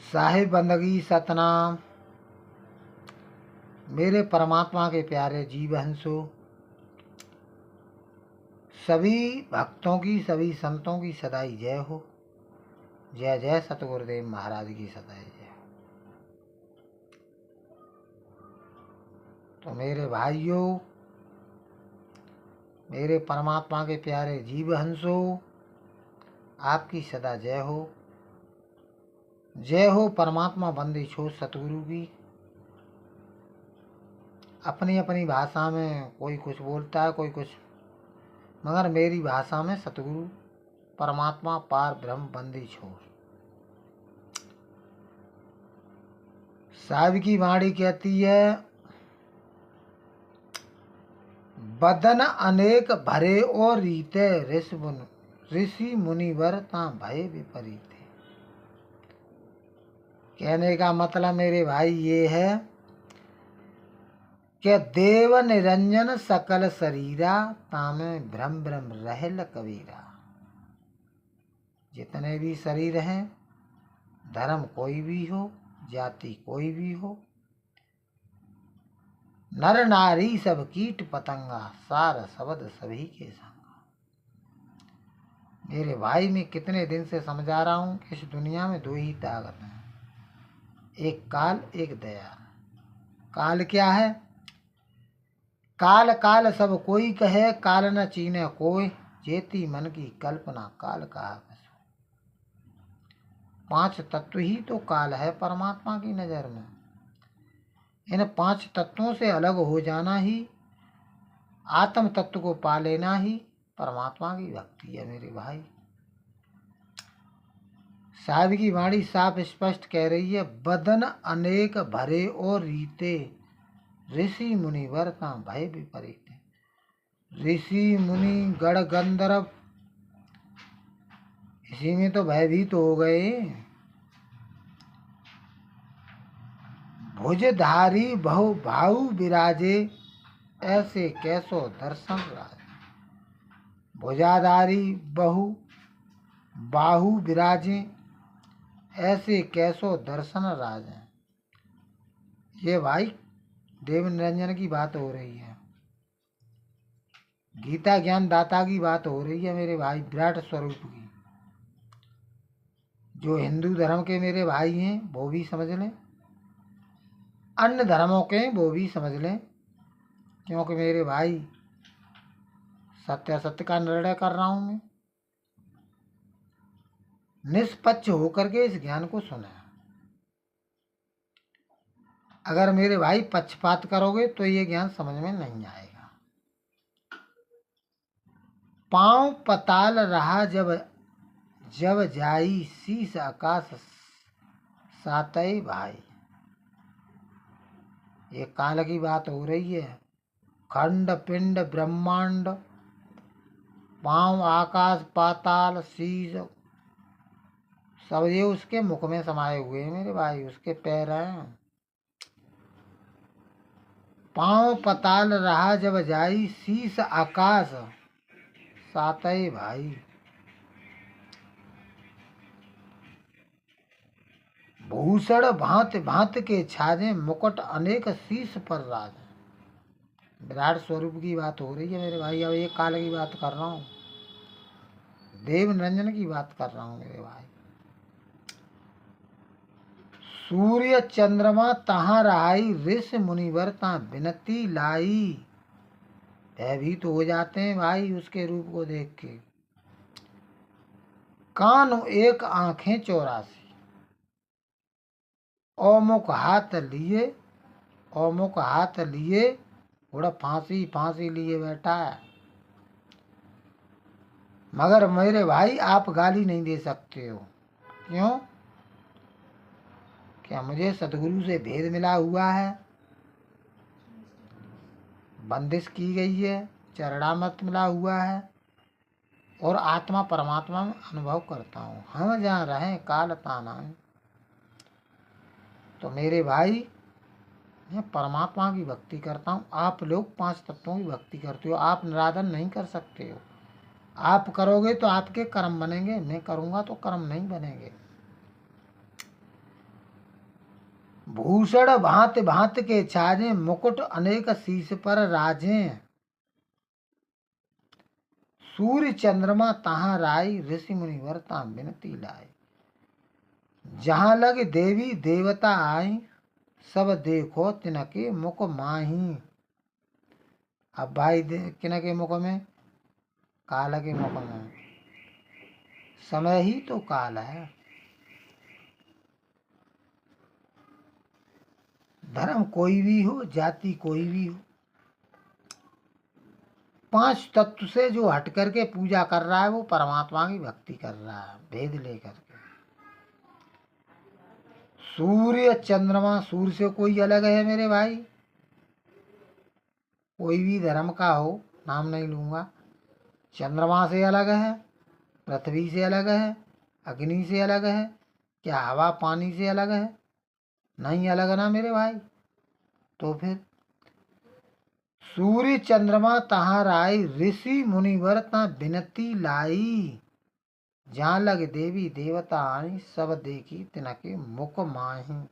साहिब बंदगी सतनाम। मेरे परमात्मा के प्यारे जीव हंसो, सभी भक्तों की, सभी संतों की सदाई जय हो। जय जय सतगुरुदेव महाराज की सदाई जय हो। तो मेरे भाइयों, मेरे परमात्मा के प्यारे जीव हंसो, आपकी सदा जय हो। जय हो परमात्मा बंदी छो सतगुरु की। अपनी अपनी भाषा में कोई कुछ बोलता है, कोई कुछ, मगर मेरी भाषा में सतगुरु परमात्मा पार ब्रह्म बंदी छोड़। साहिब की वाणी कहती है, बदन अनेक भरे और रीते ऋषि मुनिवर ता भय विपरीत। कहने का मतलब मेरे भाई ये है कि देव निरंजन सकल शरीरा तामे भ्रम भ्रम रहल कबीरा। जितने भी शरीर हैं, धर्म कोई भी हो, जाति कोई भी हो, नर नारी सब कीट पतंगा, सार शब्द सभी के संगा। मेरे भाई, मैं कितने दिन से समझा रहा हूं कि इस दुनिया में दो ही ताकत हैं, एक काल, एक दया। काल क्या है? काल काल सब कोई कहे, काल न चीने कोई, जेती मन की कल्पना काल कहा बसो। 5 तत्व ही तो काल है परमात्मा की नजर में। इन 5 तत्वों से अलग हो जाना ही, आत्म तत्व को पा लेना ही परमात्मा की भक्ति है मेरे भाई। साहिब की वाणी साफ स्पष्ट कह रही है, बदन अनेक भरे और रीते ऋषि मुनिवर ता भय विपरीत। ऋषि मुनि गण गंधर्व इसी में तो भयभीत हो गए। भुजधारी बहु भाऊ विराजे, ऐसे कैसो दर्शन राज। भुजाधारी बहु बाहु विराजे, ऐसे कैसो दर्शन राज है। ये भाई देव निरंजन की बात हो रही है, गीता ज्ञान दाता की बात हो रही है मेरे भाई, विराट स्वरूप की। जो हिंदू धर्म के मेरे भाई हैं वो भी समझ लें, अन्य धर्मों के वो भी समझ लें, क्योंकि मेरे भाई सत्य सत्य का निर्णय कर रहा हूं मैं। निष्पक्ष होकर के इस ज्ञान को सुने। अगर मेरे भाई पक्षपात करोगे तो ये ज्ञान समझ में नहीं आएगा। पांव पताल रहा जब जब जाई, शीश आकाश सातई भाई। ये काल की बात हो रही है। खंड पिंड ब्रह्मांड, पांव आकाश पाताल शीश, सब ये उसके मुख में समाये हुए हैं मेरे भाई, उसके पैर हैं। पांव पताल रहा जब जाई, शीश आकाश सातई भाई। भूषण भांत भांत के छाजे, मुकुट अनेक शीश पर राज। विराट स्वरूप की बात हो रही है मेरे भाई। अब एक काल की बात कर रहा हूँ, देव निरंजन की बात कर रहा हूँ मेरे भाई। सूर्य चंद्रमा तहाँ रहाई, ऋषि मुनिवर ता विनती लाई। भयभीत हो जाते हैं भाई उसके रूप को देख के। कान एक आंखें 84, औमुख हाथ लिए, औमुख हाथ लिए, थोड़ा फांसी फांसी लिए बैठा है। मगर मेरे भाई आप गाली नहीं दे सकते हो। क्यों? क्या मुझे सतगुरु से भेद मिला हुआ है, बंदिश की गई है, चरणामृत मिला हुआ है, और आत्मा परमात्मा में अनुभव करता हूँ। हम जहाँ रहें काल ताना है। तो मेरे भाई, मैं परमात्मा की भक्ति करता हूँ। आप लोग 5 तत्वों की भक्ति करते हो, आप निराधन नहीं कर सकते हो। आप करोगे तो आपके कर्म बनेंगे, मैं करूँगा तो कर्म नहीं बनेंगे। भूषण भांत भांत के छाजे, मुकुट अनेक शीश पर राजे। सूर्य चंद्रमा तहाँ राई, ऋषि मुनिवर ता बिनती लाई। जहाँ लग देवी देवता आई, सब देखो तिनके मुख माही। अब भाई किनके मुख में? काल के मुख में। समय ही तो काल है। धर्म कोई भी हो, जाति कोई भी हो, 5 तत्व से जो हट करके पूजा कर रहा है वो परमात्मा की भक्ति कर रहा है, भेद लेकर के। सूर्य चंद्रमा, सूर्य से कोई अलग है मेरे भाई, कोई भी धर्म का हो, नाम नहीं लूंगा। चंद्रमा से अलग है, पृथ्वी से अलग है, अग्नि से अलग है, क्या हवा पानी से अलग है? नहीं अलग ना मेरे भाई। तो फिर सूर्य चंद्रमा तहाँ राई, ऋषि मुनिवर ता बिनती लाई। जहाँ लग देवी देवता आई, सब देखी तिनके मुख माही।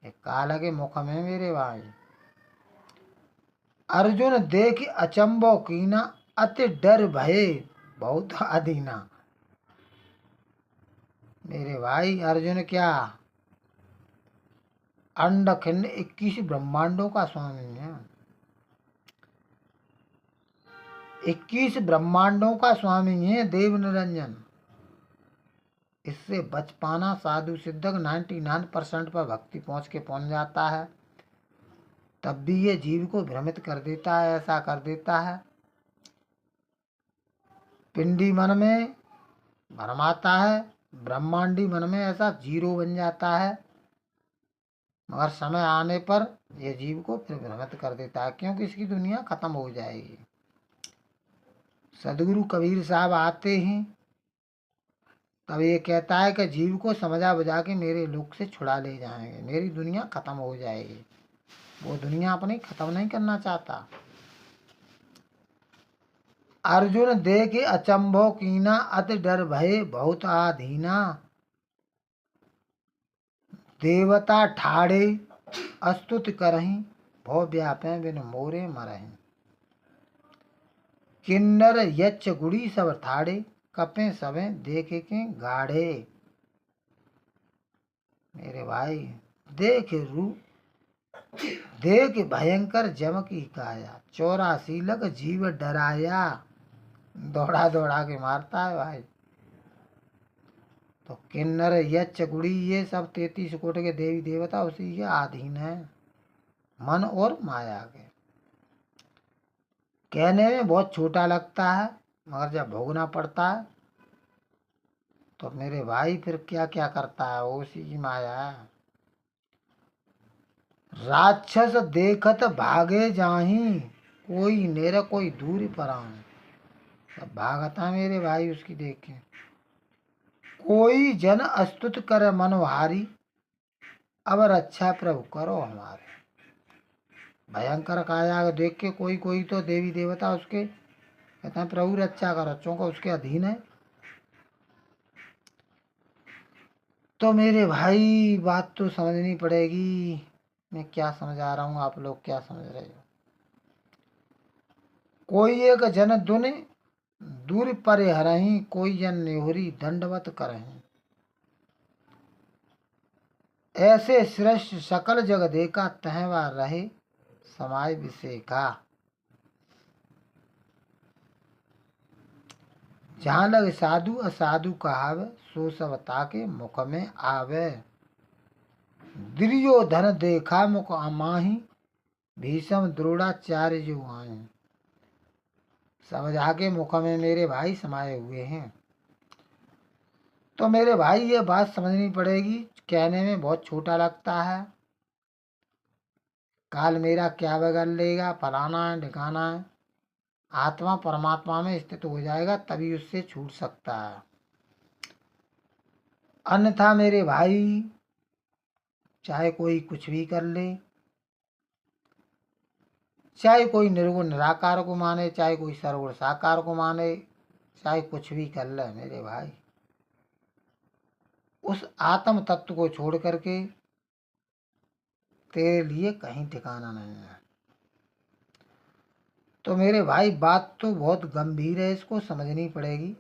काल के मुख में मेरे भाई। अर्जुन देख अचंबो कीना, अति डर भये बहुत अधीना। मेरे भाई अर्जुन क्या अंड खंड 21 ब्रह्मांडों का स्वामी है। 21 ब्रह्मांडों का स्वामी है देव निरंजन। इससे बच पाना साधु सिद्धक 99% पर भक्ति पहुंच के पहुंच जाता है। तब भी ये जीव को भ्रमित कर देता है, ऐसा कर देता है। पिंडी मन में भ्रम आता है, ब्रह्मांडी मन में ऐसा जीरो बन जाता है। मगर समय आने पर यह जीव को फिर भ्रमित कर देता है, क्योंकि इसकी दुनिया खत्म हो जाएगी। सदगुरु कबीर साहब आते ही तब ये कहता है कि जीव को समझा बुझा के मेरे लोक से छुड़ा ले जाएंगे, मेरी दुनिया खत्म हो जाएगी। वो दुनिया अपनी खत्म नहीं करना चाहता। अर्जुन देखे अचंभो कीना, अति डर भये बहुत आधीना। देवता ठाड़े अस्तुत करहीं, भो व्यापे बिन मोरे मरहीं। किन्नर यच्छ गुड़ी सब ठाड़े, कपे सबे देखे के गाढ़े। मेरे भाई देख भयंकर जम की काया, 84 लख जीव डराया। दौड़ा दौड़ा के मारता है भाई। तो किन्नर यच्छ गुड़ी ये सब 33 कोटि के देवी देवता उसी के अधीन है, मन और माया के। कहने में बहुत छोटा लगता है, मगर जब भोगना पड़ता है तो मेरे भाई फिर क्या क्या करता है, वो उसी की माया है। राक्षस देखत भागे जाही, कोई नेर कोई दूरी पर आऊं। सब भागता मेरे भाई उसकी देखे। कोई जन अस्तुत कर मनवारी, अब रक्षा प्रभु करो हमारे। भयंकर काया देख के कोई कोई तो देवी देवता उसके कहते हैं प्रभु रक्षा करो, चूंकि उसके अधीन है। तो मेरे भाई बात तो समझनी पड़ेगी। मैं क्या समझा रहा हूँ, आप लोग क्या समझ रहे हो? कोई एक जन दुनि दूर परे हरहीं, कोई जन नेहुरी दंडवत करहीं। ऐसे श्रेष्ठ सकल जग देखा, तहवा रहे समाय विषेका। जहाँ लग साधु असाधु कहावे, सो सब ताके मुख में आवे। दुर्योधन देखा मुख अमाही, भीषम द्रोणाचार्य जो आए। सब जाके मुख में मेरे भाई समाये हुए हैं। तो मेरे भाई ये बात समझनी पड़ेगी। कहने में बहुत छोटा लगता है, काल मेरा क्या बिगाड़ लेगा, फलाना है ढिकाना है। आत्मा परमात्मा में स्थित हो जाएगा तभी उससे छूट सकता है। अन्यथा मेरे भाई चाहे कोई कुछ भी कर ले, चाहे कोई निर्गुण निराकार को माने, चाहे कोई सर्वगुण साकार को माने, चाहे कुछ भी कर ले मेरे भाई, उस आत्म तत्व को छोड़ करके तेरे लिए कहीं ठिकाना नहीं है। तो मेरे भाई बात तो बहुत गंभीर है, इसको समझनी पड़ेगी।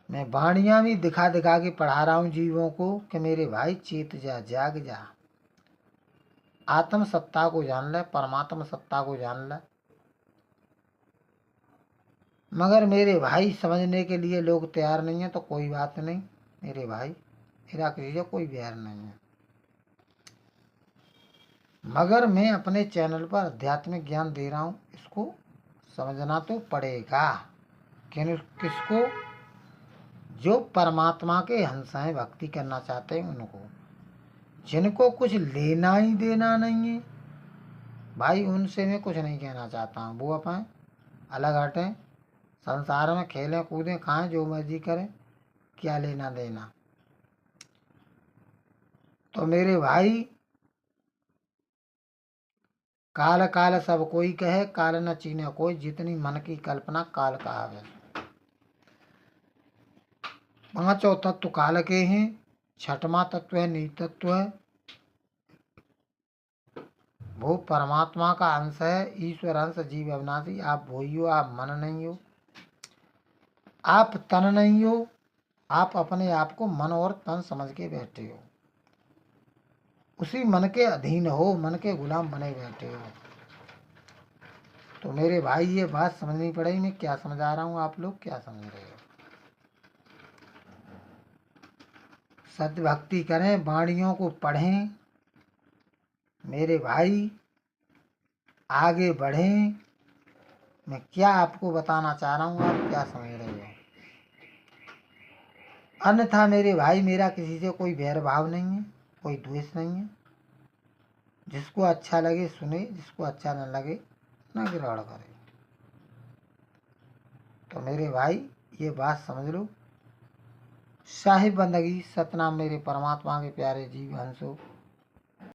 मैं वाणियाँ भी दिखा दिखा के पढ़ा रहा हूँ जीवों को कि मेरे भाई चेत जा, जाग जा, आत्म सत्ता को जान ले, परमात्मा सत्ता को जान ले। मगर मेरे भाई समझने के लिए लोग तैयार नहीं है, तो कोई बात नहीं मेरे भाई, मेरा किसी से कोई बैर नहीं है। मगर मैं अपने चैनल पर आध्यात्मिक ज्ञान दे रहा हूँ, इसको समझना तो पड़ेगा। किसको? जो परमात्मा के हंस हैं, भक्ति करना चाहते हैं उनको, जिनको कुछ लेना ही देना नहीं है भाई, उनसे मैं कुछ नहीं कहना चाहता हूँ। वो अपन अलग हटें, संसार में खेलें कूदें खाएं जो मर्जी करें, क्या लेना देना। तो मेरे भाई काल काल सब कोई कहे, काल न चीने कोई, जितनी मन की कल्पना काल कहावे। पांचों तत्व काल के हैं, छठवां तत्व है नितत्व है। वो परमात्मा का अंश है, ईश्वर अंश, जीव अविनाशी। आप वो ही हो, आप मन नहीं हो, आप तन नहीं हो, आप अपने आप को मन और तन समझ के बैठे हो, उसी मन के अधीन हो, मन के गुलाम बने बैठे हो। तो मेरे भाई ये बात समझनी पड़ेगी, मैं क्या समझा रहा हूँ, आप लोग क्या समझ रहे हो। सत्य भक्ति करें, वाणियों को पढ़ें मेरे भाई, आगे बढ़ें। मैं क्या आपको बताना चाह रहा हूँ, आप क्या समझ रहे हो। अन्यथा मेरे भाई मेरा किसी से कोई बैर भाव नहीं है, कोई द्वेष नहीं है। जिसको अच्छा लगे सुने, जिसको अच्छा न लगे न ग्रहण करे। तो मेरे भाई ये बात समझ लो, साहिब बंदगी सतनाम मेरे परमात्मा के प्यारे जीव हंसो।